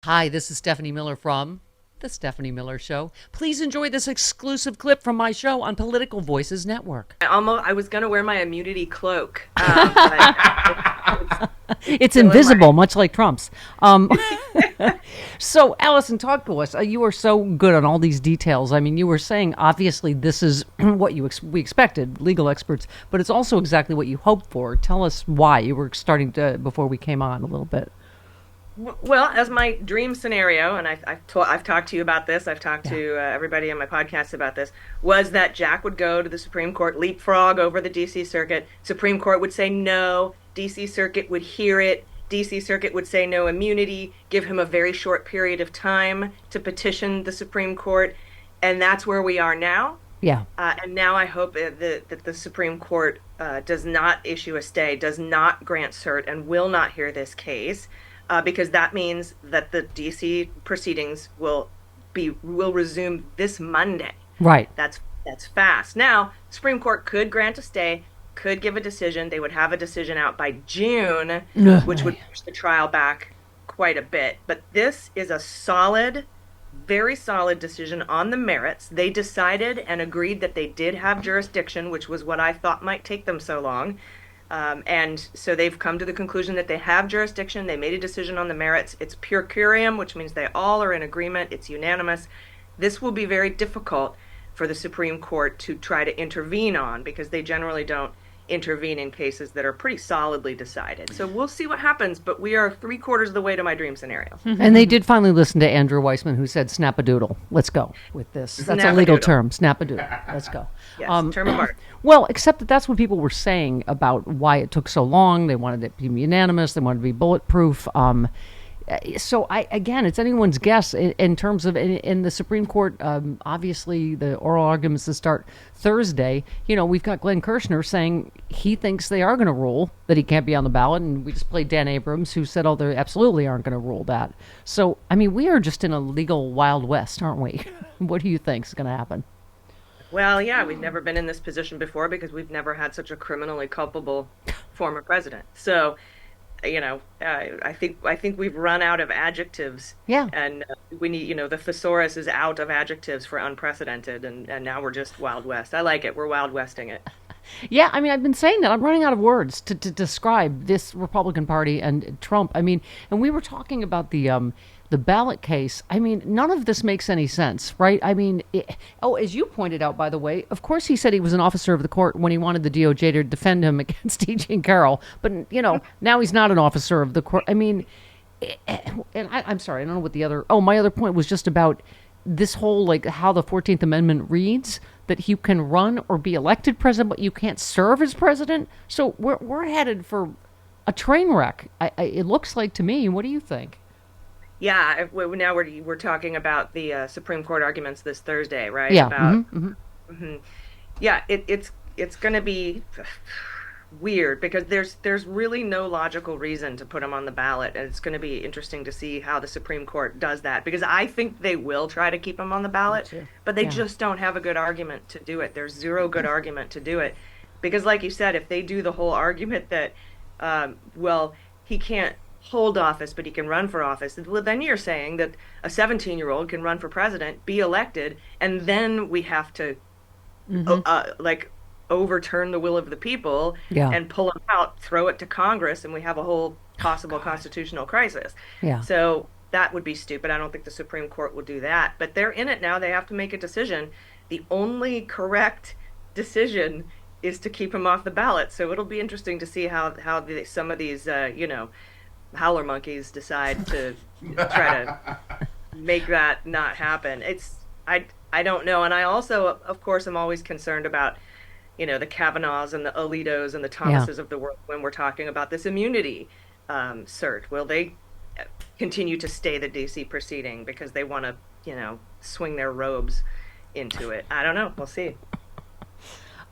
Hi, this is Stephanie Miller from The Stephanie Miller Show. Please enjoy this exclusive clip from my show on Political Voices Network. I was going to wear my immunity cloak. It's invisible, much like Trump's. So, Allison, talk to us. You are so good on all these details. I mean, you were saying, obviously, this is what we expected, legal experts, but it's also exactly what you hoped for. Tell us why. You were starting to, before we came on, a little bit. Well, as my dream scenario, and I've talked to you about this, I've talked to everybody on my podcast about this, was that Jack would go to the Supreme Court, leapfrog over the D.C. Circuit. Supreme Court would say no. D.C. Circuit would hear it. D.C. Circuit would say no immunity, give him a very short period of time to petition the Supreme Court. And that's where we are now. Yeah. And now I hope that the Supreme Court does not issue a stay, does not grant cert, and will not hear this case. Because that means that the D.C. proceedings will resume this Monday. Right. That's fast. Now, Supreme Court could grant a stay, could give a decision. They would have a decision out by June, which would push the trial back quite a bit. But this is a solid, very solid decision on the merits. They decided and agreed that they did have jurisdiction, which was what I thought might take them so long. And so they've come to the conclusion that they have jurisdiction. They made a decision on the merits. It's per curiam, which means they all are in agreement. It's unanimous. This will be very difficult for the Supreme Court to try to intervene on, because they generally don't intervene in cases that are pretty solidly decided. So we'll see what happens, but we are 3/4 of the way to my dream scenario. And they did finally listen to Andrew Weissman, who said snap-a-doodle. Let's go with this. That's a legal term, snap-a-doodle. Let's go. Yes, term of art. Well, except that that's what people were saying about why it took so long. They wanted it to be unanimous. They wanted to be bulletproof. So again, it's anyone's guess in terms of in the Supreme Court. Obviously, the oral arguments that start Thursday. You know, we've got Glenn Kirschner saying he thinks they are going to rule that he can't be on the ballot, and we just played Dan Abrams, who said, "Oh, they absolutely aren't going to rule that." So, I mean, we are just in a legal Wild West, aren't we? What do you think is going to happen? Well, yeah, we've never been in this position before because we've never had such a criminally culpable former president. So, you know, I think we've run out of adjectives. Yeah. And we need, you know, the thesaurus is out of adjectives for unprecedented, and now we're just Wild West. I like it. We're Wild Westing it. Yeah, I mean, I've been saying that. I'm running out of words to describe this Republican Party and Trump. I mean, and we were talking about the ballot case. I mean, none of this makes any sense, right? I mean, as you pointed out, by the way, of course he said he was an officer of the court when he wanted the DOJ to defend him against E.J. Carroll. But, you know, now he's not an officer of the court. I mean, and I'm sorry, I don't know what the other... Oh, my other point was just about this whole, like, how the 14th Amendment reads, that you can run or be elected president, but you can't serve as president. So we're headed for a train wreck, it looks like to me. What do you think? Yeah, now we're talking about the Supreme Court arguments this Thursday, right? Yeah. About, Yeah, it's going to be weird because there's really no logical reason to put them on the ballot, and it's going to be interesting to see how the Supreme Court does that, because I think they will try to keep them on the ballot, but they just don't have a good argument to do it. There's zero good argument to do it, because like you said, if they do the whole argument that, well, he can't hold office, but he can run for office, well, then you're saying that a 17-year-old can run for president, be elected, and then we have to, like, overturn the will of the people and pull them out, throw it to Congress, and we have a whole possible constitutional crisis. Yeah. So that would be stupid. I don't think the Supreme Court will do that. But they're in it now. They have to make a decision. The only correct decision is to keep him off the ballot. So it'll be interesting to see how some of these, you know, howler monkeys decide to try to make that not happen. I don't know. And I also, of course, am always concerned about, you know, the Kavanaughs and the Alitos and the Thomases of the world when we're talking about this immunity cert. Will they continue to stay the D.C. proceeding because they want to, you know, swing their robes into it? I don't know. We'll see.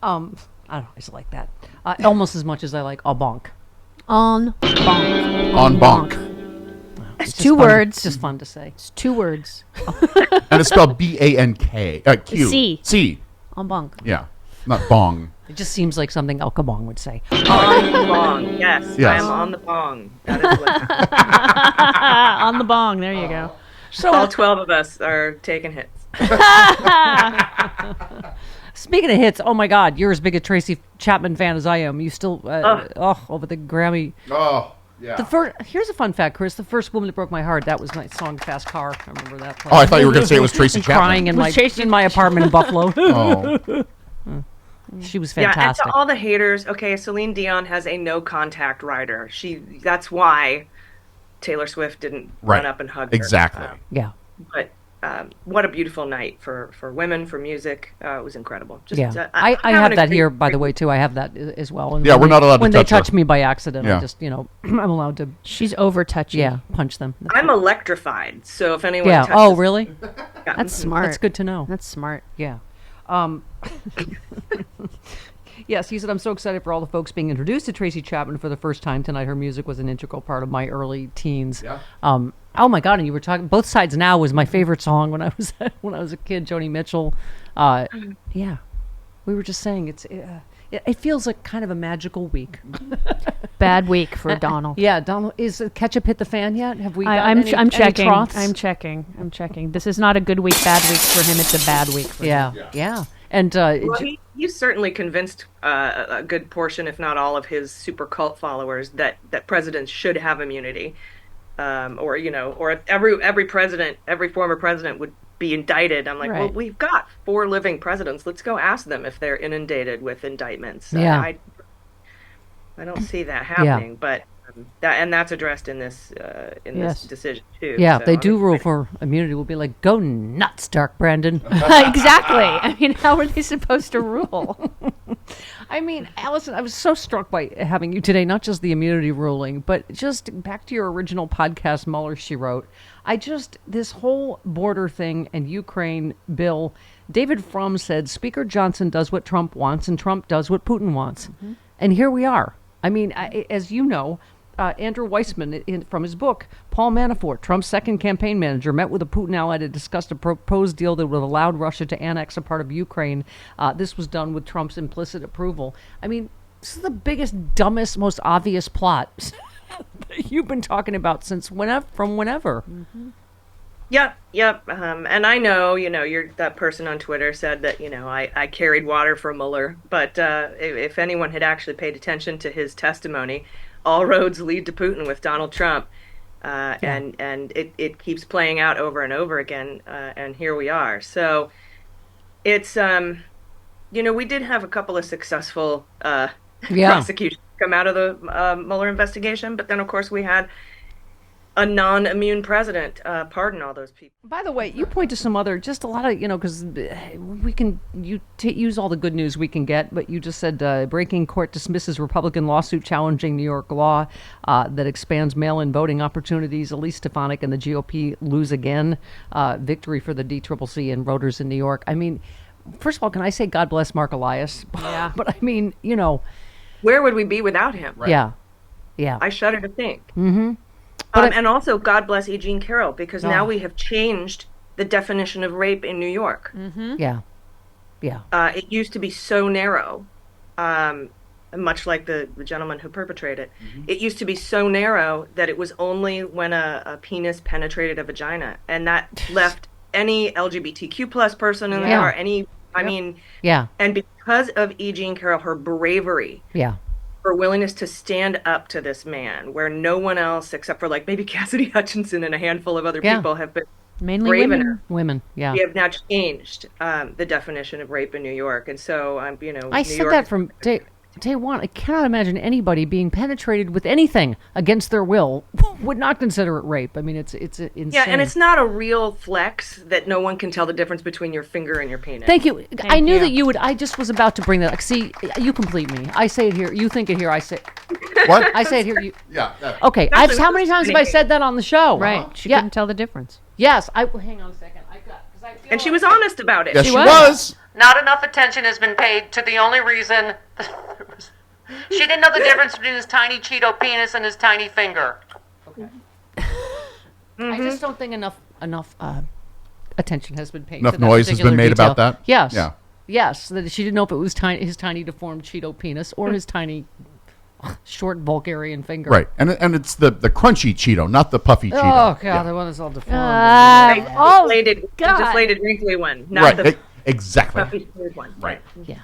I don't know. I just like that. Almost as much as I like en banc. En banc. En banc. It's two words. It's just fun to say. It's 2 words. And it's spelled B-A-N-K. Q. C. C. En banc. Yeah. Not bong. It just seems like something El Kabong would say. On the bong. Yes. I Yes. am on the bong. That is what On the bong. There you go. So all 12 of us are taking hits. speaking of hits, oh my God, you're as big a Tracy Chapman fan as I am. You still, over the Grammy. Oh, yeah. Here's a fun fact, Chris. The first woman that broke my heart, that was my song "Fast Car." I remember that. Oh, I thought you were going to say it was Tracy Chapman. Crying in my apartment in Buffalo. Oh. She was Yeah, and fantastic. to all the haters, okay, Celine Dion has a no contact rider. That's why Taylor Swift didn't run up and hug her. Exactly. Yeah. But what a beautiful night for women, for music. It was incredible. Just, Yeah, I have that here, by the way, too. I have that as well. And Yeah, we're not allowed to when touch they touch her. me by accident, Yeah. I just, I'm allowed to, She's over touchy. punch them. I'm electrified, so if anyone Yeah. touches Oh, really? That's smart. That's good to know. That's smart. Yeah. Yes, he said, I'm so excited for all the folks being introduced to Tracy Chapman for the first time tonight. Her music was an integral part of my early teens. Yeah. Oh my God! And you were talking. Both Sides Now was my favorite song when I was a kid. Joni Mitchell. Yeah, we were just saying it feels like kind of a magical week. Bad week for Donald. Yeah, Donald, is ketchup hit the fan yet? Have we? I'm checking. troughs? I'm checking. This is not a good week, bad week for him. It's a bad week for him. Yeah. And Well, he certainly convinced a good portion, if not all, of his super cult followers that presidents should have immunity, or every president, every former president would be indicted. I'm like, Right. well, we've got 4 living presidents. Let's go ask them if they're inundated with indictments. Yeah. I don't see that happening, but that's addressed in this Yes. decision too. yeah, so they I'm do rule excited. for immunity. We'll be like, go nuts, Dark Brandon. Exactly. I mean, how are they supposed to rule? I mean, Allison, I was so struck by having you today, not just the immunity ruling, but just back to your original podcast, Mueller, She Wrote. This whole border thing and Ukraine bill, David Frum said, Speaker Johnson does what Trump wants and Trump does what Putin wants. Mm-hmm. And here we are. I mean, as you know, Andrew Weissman, from his book, Paul Manafort, Trump's second campaign manager, met with a Putin ally to discuss a proposed deal that would have allowed Russia to annex a part of Ukraine. This was done with Trump's implicit approval. I mean, this is the biggest, dumbest, most obvious plot that you've been talking about from whenever. Mm-hmm. Yep. And I know, you're that person on Twitter said that, I carried water for Mueller, but if anyone had actually paid attention to his testimony, all roads lead to Putin with Donald Trump. And it keeps playing out over and over again. And here we are. So it's, we did have a couple of successful prosecutions come out of the Mueller investigation. But then, of course, we had a non-immune president pardon all those people. By the way, you point to some other, just a lot of, because we can use all the good news we can get, but you just said breaking court dismisses Republican lawsuit challenging New York law that expands mail-in voting opportunities. Elise Stefanik and the GOP lose again. Victory for the DCCC and voters in New York. I mean, first of all, can I say God bless Mark Elias? Yeah. But I mean, Where would we be without him? Right. Yeah. I shudder to think. Mm-hmm. And also, God bless E. Jean Carroll, because now we have changed the definition of rape in New York. Mm-hmm. Yeah. It used to be so narrow, much like the gentleman who perpetrated it. Mm-hmm. It used to be so narrow that it was only when a penis penetrated a vagina, and that left any LGBTQ plus person in there, or any, and because of E. Jean Carroll, her bravery, her willingness to stand up to this man, where no one else, except for like maybe Cassidy Hutchinson and a handful of other people, have been mainly brave women. enough. Women, yeah. We have now changed the definition of rape in New York, and so I New said York that from day one. I cannot imagine anybody being penetrated with anything against their will would not consider it rape. I mean, it's insane. Yeah, and it's not a real flex that no one can tell the difference between your finger and your penis. Thank you. I knew that you would. I just was about to bring that. See, you complete me. I say it here. You think it here. I say. What? I say it here. You. Yeah. Okay. How many times have I said that on the show? Right. She couldn't tell the difference. Yes. Hang on a second. And she was honest about it. Yes, she was. Not enough attention has been paid to the only reason she didn't know the difference between his tiny Cheeto penis and his tiny finger. Okay. I just don't think enough attention has been paid. Enough to that noise has been particular made detail. about that? Yes. Yeah. Yes, that she didn't know if it was his tiny deformed Cheeto penis or his tiny short Bulgarian finger. Right, and it's the crunchy Cheeto, not the puffy Cheeto. Oh god, Yeah. the one that's all deformed. Like, oh, deflated, God. deflated, wrinkly one, not Right, the exactly. puffy smooth one. Right. Yeah.